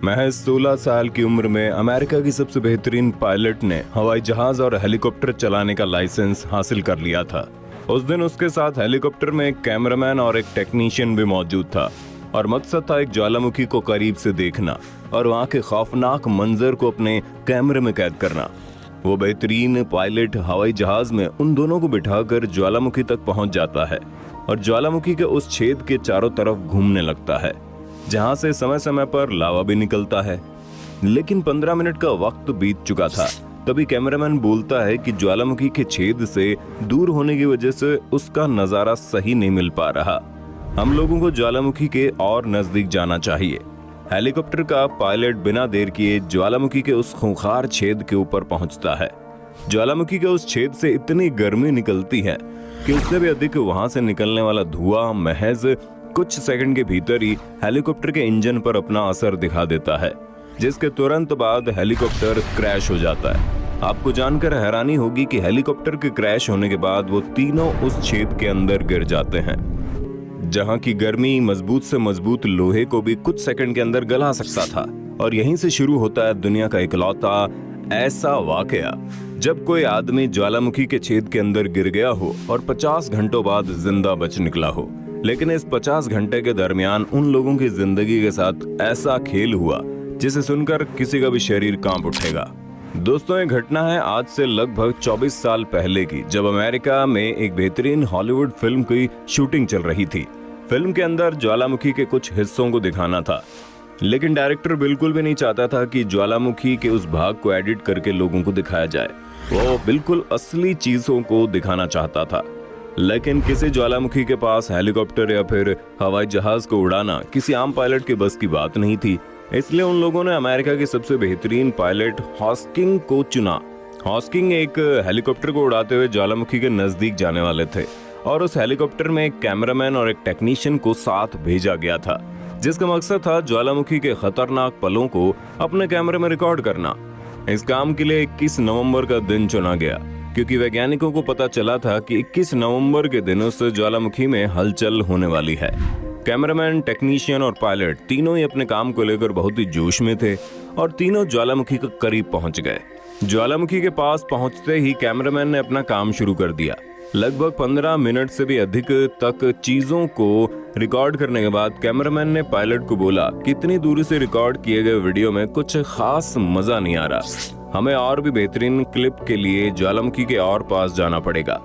महज 16 साल की उम्र में अमेरिका की सबसे बेहतरीन पायलट ने हवाई जहाज और हेलीकॉप्टर चलाने का लाइसेंस हासिल कर लिया था। उस दिन उसके साथ हेलीकॉप्टर में एक कैमरामैन और एक टेक्नीशियन भी मौजूद था और मकसद था एक ज्वालामुखी को करीब से देखना और वहां के खौफनाक मंजर को अपने कैमरे में कैद करना। वो बेहतरीन पायलट हवाई जहाज में उन दोनों को बिठाकर ज्वालामुखी तक पहुंच जाता है और ज्वालामुखी के उस छेद के चारों तरफ घूमने लगता है जहां से समय समय पर लावा भी निकलता है। लेकिन 15 मिनट का वक्त बीत चुका था। तभी कैमरामैन बोलता है कि ज्वालामुखी के छेद से दूर होने की वजह से उसका नजारा सही नहीं मिल पा रहा। हम लोगों को ज्वालामुखी के और नजदीक जाना चाहिए। हेलीकॉप्टर का पायलट बिना देर किए ज्वालामुखी के उस खूंखार छेद के ऊपर पहुंचता है। ज्वालामुखी के उस छेद से इतनी गर्मी निकलती है कि उससे भी अधिक वहां से निकलने वाला धुआं महज कुछ सेकंड के भीतर ही हेलीकॉप्टर के इंजन पर अपना असर दिखा देता है, जिसके तुरंत बाद हेलीकॉप्टर क्रैश हो जाता है। आपको जानकर हैरानी होगी कि हेलीकॉप्टर के क्रैश होने के बाद वो तीनों उस छेद के अंदर गिर जाते हैं, जहां की गर्मी मजबूत से मजबूत लोहे को भी कुछ सेकंड के अंदर गला सकता था। और यहीं से शुरू होता है दुनिया का इकलौता ऐसा वाकया जब कोई आदमी ज्वालामुखी के छेद के अंदर गिर गया हो और 50 घंटों बाद जिंदा बच निकला हो। लेकिन इस 50 घंटे के दरमियान उन लोगों की जिंदगी के साथ ऐसा खेल हुआ जिसे सुनकर किसी का भी शरीर कांप उठेगा। दोस्तों, ये घटना है आज से लगभग 24 साल पहले की, जब अमेरिका में एक बेहतरीन हॉलीवुड फिल्म की शूटिंग चल रही थी। फिल्म के अंदर ज्वालामुखी के कुछ हिस्सों को दिखाना था, लेकिन डायरेक्टर बिल्कुल भी नहीं चाहता था कि ज्वालामुखी के उस भाग को एडिट करके लोगों को दिखाया जाए। वो बिल्कुल असली चीजों को दिखाना चाहता था। लेकिन किसी ज्वालामुखी के पास हेलीकॉप्टर या फिर हवाई जहाज को उड़ाना किसी आम पायलट के बस की बात नहीं थी। इसलिए उन लोगों ने अमेरिका के सबसे बेहतरीन पायलट हॉस्किंग को चुना। हॉस्किंग एक हेलीकॉप्टर को उड़ाते हुए ज्वालामुखी के नजदीक जाने वाले थे और उस हेलीकॉप्टर में एक कैमरामैन और एक टेक्नीशियन को साथ भेजा गया था, जिसका मकसद था ज्वालामुखी के खतरनाक पलों को अपने कैमरे में रिकॉर्ड करना। इस काम के लिए 21 नवंबर का दिन चुना गया, क्योंकि वैज्ञानिकों को पता चला था कि 21 नवंबर के दिन उस ज्वालामुखी में हलचल होने वाली है। कैमरामैन, टेक्नीशियन और पायलट तीनों ही अपने काम को लेकर बहुत ही जोश में थे और तीनों ज्वालामुखी के करीब पहुंच गए। ज्वालामुखी के पास पहुंचते ही कैमरामैन ने अपना काम शुरू कर दिया। लगभग 15 मिनट से भी अधिक तक चीजों को रिकॉर्ड करने के बाद कैमरामैन ने पायलट को बोला कि इतनी दूरी से रिकॉर्ड किए गए वीडियो में कुछ खास मजा नहीं आ रहा, हमें और भी बेहतरीन क्लिप के लिए ज्वालामुखी के और पास जाना पड़ेगा।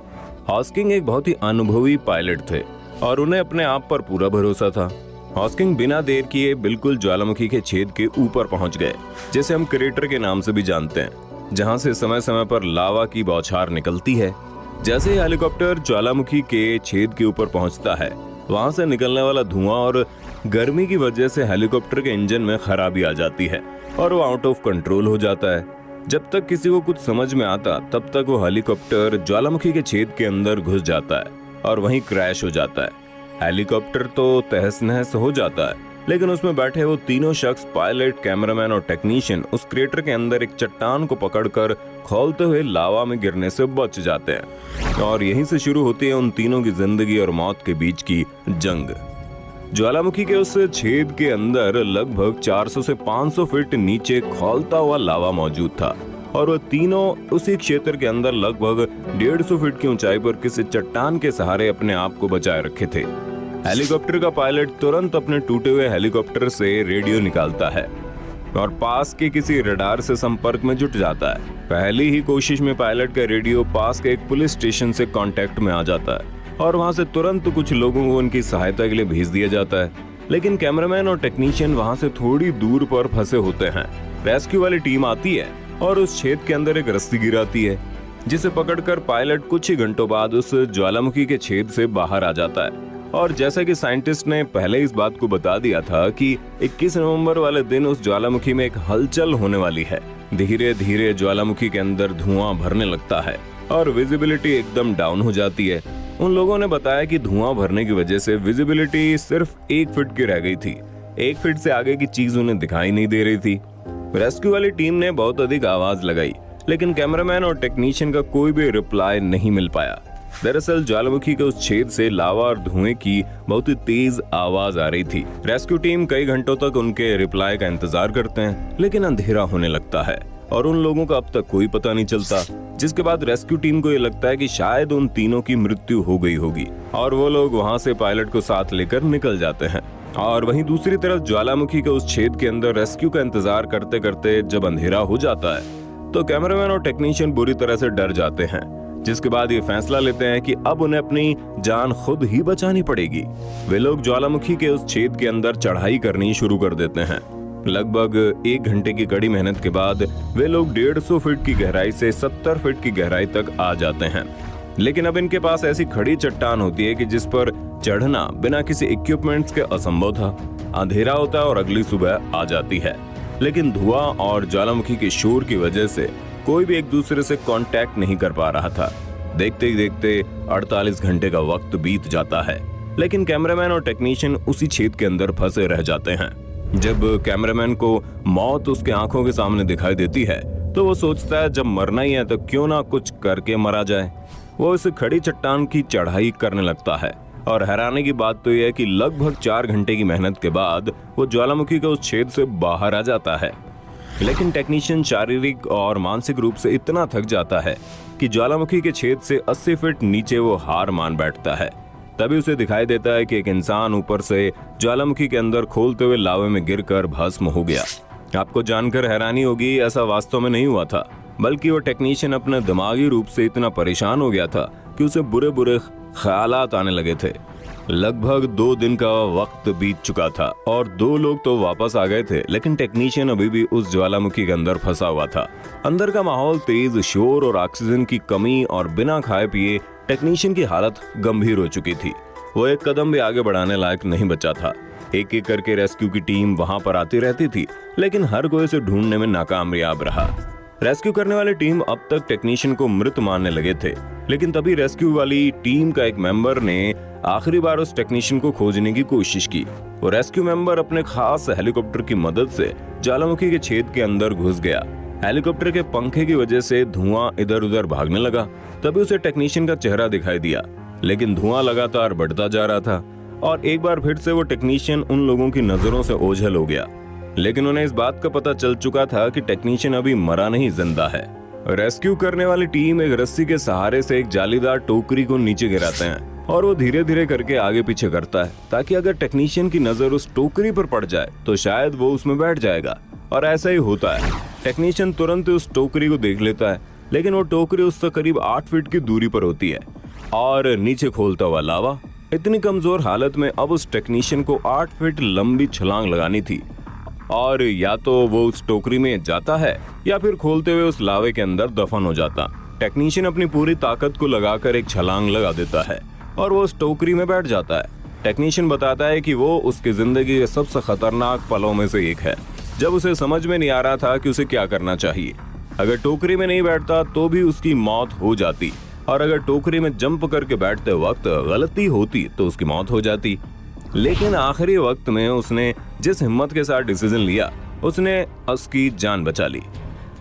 हॉस्किंग एक बहुत ही अनुभवी पायलट थे और उन्हें अपने आप पर पूरा भरोसा था। हॉस्किंग बिना देर किए बिल्कुल ज्वालामुखी के छेद के ऊपर पहुंच गए, जिसे हम क्रेटर के नाम से भी जानते हैं, जहां से समय समय पर लावा की बौछार निकलती है। जैसे ही हेलीकॉप्टर ज्वालामुखी के छेद के ऊपर पहुंचता है, वहां से निकलने वाला धुआं और गर्मी की वजह से हेलीकॉप्टर के इंजन में खराबी आ जाती है और वो आउट ऑफ कंट्रोल हो जाता है। जब तक किसी को कुछ समझ में आता, तब तक वो हेलीकॉप्टर ज्वालामुखी के छेद के अंदर घुस जाता है और वहीं क्रैश हो जाता है। हेलीकॉप्टर तो तहस नहस हो जाता है, लेकिन उसमें बैठे वो तीनों शख्स, पायलट, कैमरामैन और टेक्नीशियन, उस क्रेटर के अंदर एक चट्टान को पकड़कर खौलते हुए लावा में गिरने से बच जाते हैं। और यहीं से शुरू होती है उन तीनों की जिंदगी और मौत के बीच की जंग। ज्वालामुखी के उस छेद के अंदर लगभग 400 से 500 फीट नीचे खौलता हुआ लावा मौजूद था और वो तीनों उसी क्षेत्र के अंदर लगभग 150 फीट की ऊंचाई पर किसी चट्टान के सहारे अपने आप को बचाए रखे थे। हेलीकॉप्टर का पायलट तुरंत अपने टूटे हुए हेलीकॉप्टर से रेडियो निकालता है और पास के किसी रडार से संपर्क में जुट जाता है। पहली ही कोशिश में पायलट का रेडियो पास के एक पुलिस स्टेशन से कांटेक्ट में आ जाता है और वहां से तुरंत कुछ लोगों को उनकी सहायता के लिए भेज दिया जाता है। लेकिन कैमरामैन और टेक्नीशियन वहां से थोड़ी दूर पर फंसे होते हैं। रेस्क्यू वाली टीम आती है और उस छेद के अंदर एक रस्सी गिराती है, जिसे पकड़कर पायलट कुछ ही घंटों बाद उस ज्वालामुखी के छेद से बाहर आ जाता है। और जैसा कि साइंटिस्ट ने पहले इस बात को बता दिया था कि 21 नवंबर वाले दिन उस ज्वालामुखी में एक हलचल होने वाली है। धीरे धीरे ज्वालामुखी के अंदर धुआं भरने लगता है और विजिबिलिटी एकदम डाउन हो जाती है। उन लोगों ने बताया कि धुआं भरने की वजह से विजिबिलिटी सिर्फ 1 फीट की रह गई थी। 1 फीट से आगे की चीज उन्हें दिखाई नहीं दे रही थी। रेस्क्यू वाली टीम ने बहुत अधिक आवाज लगाई, लेकिन कैमरामैन और टेक्नीशियन का कोई भी रिप्लाई नहीं मिल पाया। दरअसल ज्वालामुखी के उस छेद से लावा और धुएं की बहुत ही तेज आवाज आ रही थी। रेस्क्यू टीम कई घंटों तक उनके रिप्लाई का इंतजार करते हैं, लेकिन अंधेरा होने लगता है और उन लोगों का अब तक कोई पता नहीं चलता। जिसके बाद रेस्क्यू टीम को ये लगता है कि शायद उन तीनों की मृत्यु हो गई होगी और वो लोग वहां से पायलट को साथ लेकर निकल जाते हैं। और वहीं दूसरी तरफ ज्वालामुखी के उस छेद के अंदर रेस्क्यू का इंतजार करते करते जब अंधेरा हो जाता है तो कैमरामैन और टेक्नीशियन बुरी तरह से डर जाते हैं। जिसके बाद ये फैसला लेते हैं कि अब उन्हें अपनी जान खुद ही बचानी पड़ेगी। वे लोग ज्वालामुखी के उस छेद के अंदर चढ़ाई करनी शुरू कर देते हैं। लगभग 1 घंटे की कड़ी मेहनत के बाद वे लोग 150 फीट की गहराई से 70 फीट की गहराई तक आ जाते हैं। लेकिन अब इनके पास ऐसी खड़ी चट्टान होती है कि जिस पर चढ़ना बिना किसी इक्विपमेंट्स के असंभव था। अंधेरा होता है और अगली सुबह आ जाती है, लेकिन धुआं और ज्वालामुखी के शोर की वजह से कोई भी एक दूसरे से कांटेक्ट नहीं कर पा रहा था। देखते ही देखते 48 घंटे का वक्त बीत जाता है, लेकिन कैमरामैन और टेक्नीशियन उसी छेद के अंदर फंसे रह जाते हैं। जब कैमरामैन को मौत उसके आंखों के सामने दिखाई देती है तो वो सोचता है जब मरना ही है तो क्यों ना कुछ करके मरा जाए। वो इस खड़ी चट्टान की चढ़ाई करने लगता है और हैरानी की बात तो यह है कि लगभग 4 घंटे की मेहनत के बाद वो ज्वालामुखी के उस छेद से बाहर आ जाता है। लेकिन टेक्नीशियन शारीरिक और मानसिक रूप से इतना थक जाता है कि ज्वालामुखी के छेद से 80 फीट नीचे वो हार मान बैठता है। तभी उसे दिखाई देता है कि एक इंसान ऊपर से ज्वालामुखी के अंदर खोलते हुए लावे में गिरकर भस्म हो गया। आपको जानकर हैरानी होगी, ऐसा वास्तव में नहीं हुआ था, बल्कि वो टेक्नीशियन अपने दिमागी रूप से इतना परेशान हो गया था कि उसे बुरे बुरे ख्यालात आने लगे थे। लगभग 2 दिन का वक्त बीत चुका था और 2 लोग तो वापस आ गए थे, लेकिन टेक्नीशियन अभी भी उस ज्वालामुखी के अंदर फंसा हुआ था। अंदर का माहौल तेज शोर और ऑक्सीजन की कमी और बिना खाए पिए टेक्नीशियन की हालत गंभीर हो चुकी थी। वो एक कदम भी आगे बढ़ाने लायक नहीं बचा था। एक एक करके रेस्क्यू की टीम वहां पर आती रहती थी, लेकिन हर कोई उसे ढूंढने में नाकामयाब रहा। रेस्क्यू करने वाली टीम अब तक टेक्नीशियन को मृत मानने लगे थे, लेकिन तभी रेस्क्यू वाली टीम का एक मेंबर ने आखिरी बार उस टेक्नीशियन को खोजने की कोशिश की। वो रेस्क्यू मेंबर अपने खास हेलीकॉप्टर की मदद से ज्वालामुखी के छेद के अंदर घुस गया। हेलीकॉप्टर के पंखे की वजह से धुआं इधर उधर भागने लगा। तभी उसे टेक्नीशियन का चेहरा दिखाई दिया, लेकिन धुआं लगातार बढ़ता जा रहा था और एक बार फिर से वो टेक्नीशियन उन लोगों की नजरों से ओझल हो गया। लेकिन उन्हें इस बात का पता चल चुका था कि टेक्नीशियन अभी मरा नहीं, जिंदा है। रेस्क्यू करने वाली टीम एक रस्सी के सहारे से एक जालीदार टोकरी को नीचे गिराते हैं और वो धीरे धीरे करके आगे पीछे करता है ताकि अगर टेक्नीशियन की नजर उस टोकरी पर पड़ जाए तो शायद वो उसमें बैठ जाएगा। और ऐसा ही होता है। टेक्नीशियन तुरंत उस टोकरी को देख लेता है, लेकिन वो टोकरी उससे करीब 8 फीट की दूरी पर होती है और नीचे खोलता हुआ लावा। इतनी कमजोर हालत में अब उस टेक्नीशियन को 8 फीट लंबी छलांग लगानी थी और या तो वो उस टोकरी में जाता है या फिर खोलते हुए उस लावे के अंदर दफन हो जाता। टेक्नीशियन अपनी पूरी ताकत को लगाकर एक छलांग लगा देता है और वो उस टोकरी में बैठ जाता है। टेक्नीशियन बताता है कि वो उसकी जिंदगी के सबसे खतरनाक पलों में से एक है, जब उसे समझ में नहीं आ रहा था कि उसे क्या करना चाहिए। अगर टोकरी में नहीं बैठता तो भी उसकी मौत हो जाती और अगर टोकरी में जंप करके बैठते वक्त गलती होती तो उसकी मौत हो जाती। लेकिन आखिरी वक्त में उसने जिस हिम्मत के साथ डिसीजन लिया, उसने उसकी जान बचा ली।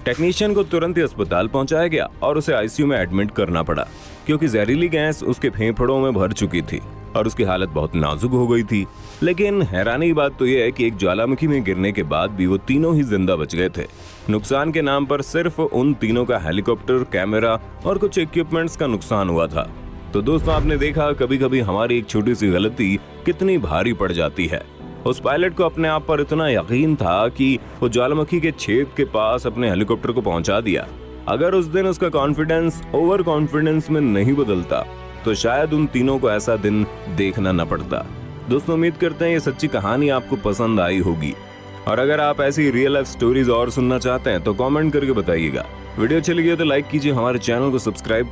टेक्नीशियन को तुरंत ही अस्पताल पहुंचाया गया और उसे आईसीयू में एडमिट करना पड़ा, क्योंकि जहरीली गैस उसके फेफड़ों में भर चुकी थी और उसकी हालत बहुत नाजुक हो गई थी। लेकिन हैरानी की बात तो यह है कि एक ज्वालामुखी में गिरने के बाद भी वो तीनों ही जिंदा बच गए थे। नुकसान के नाम पर सिर्फ उन तीनों का हेलीकॉप्टर, कैमरा और कुछ इक्विपमेंट्स का नुकसान हुआ था। तो दोस्तों, आपने देखा कभी कभी हमारी एक छोटी सी गलती कितनी भारी पड़ जाती है। उस पायलट को अपने आप पर इतना यकीन था कि वो ज्वालामुखी के छेद के पास अपने हेलीकॉप्टर को पहुंचा दिया। अगर उस दिन उसका कॉन्फिडेंस ओवर कॉन्फिडेंस में नहीं बदलता तो शायद उन तीनों को ऐसा दिन देखना न पड़ता। दोस्तों, उम्मीद करते हैं ये सच्ची कहानी आपको पसंद आई होगी और अगर आप ऐसी रियल लाइफ स्टोरीज और सुनना चाहते हैं तो कमेंट करके बताइएगा। वीडियो अच्छी लगी हो तो लाइक कीजिए, हमारे चैनल को सब्सक्राइब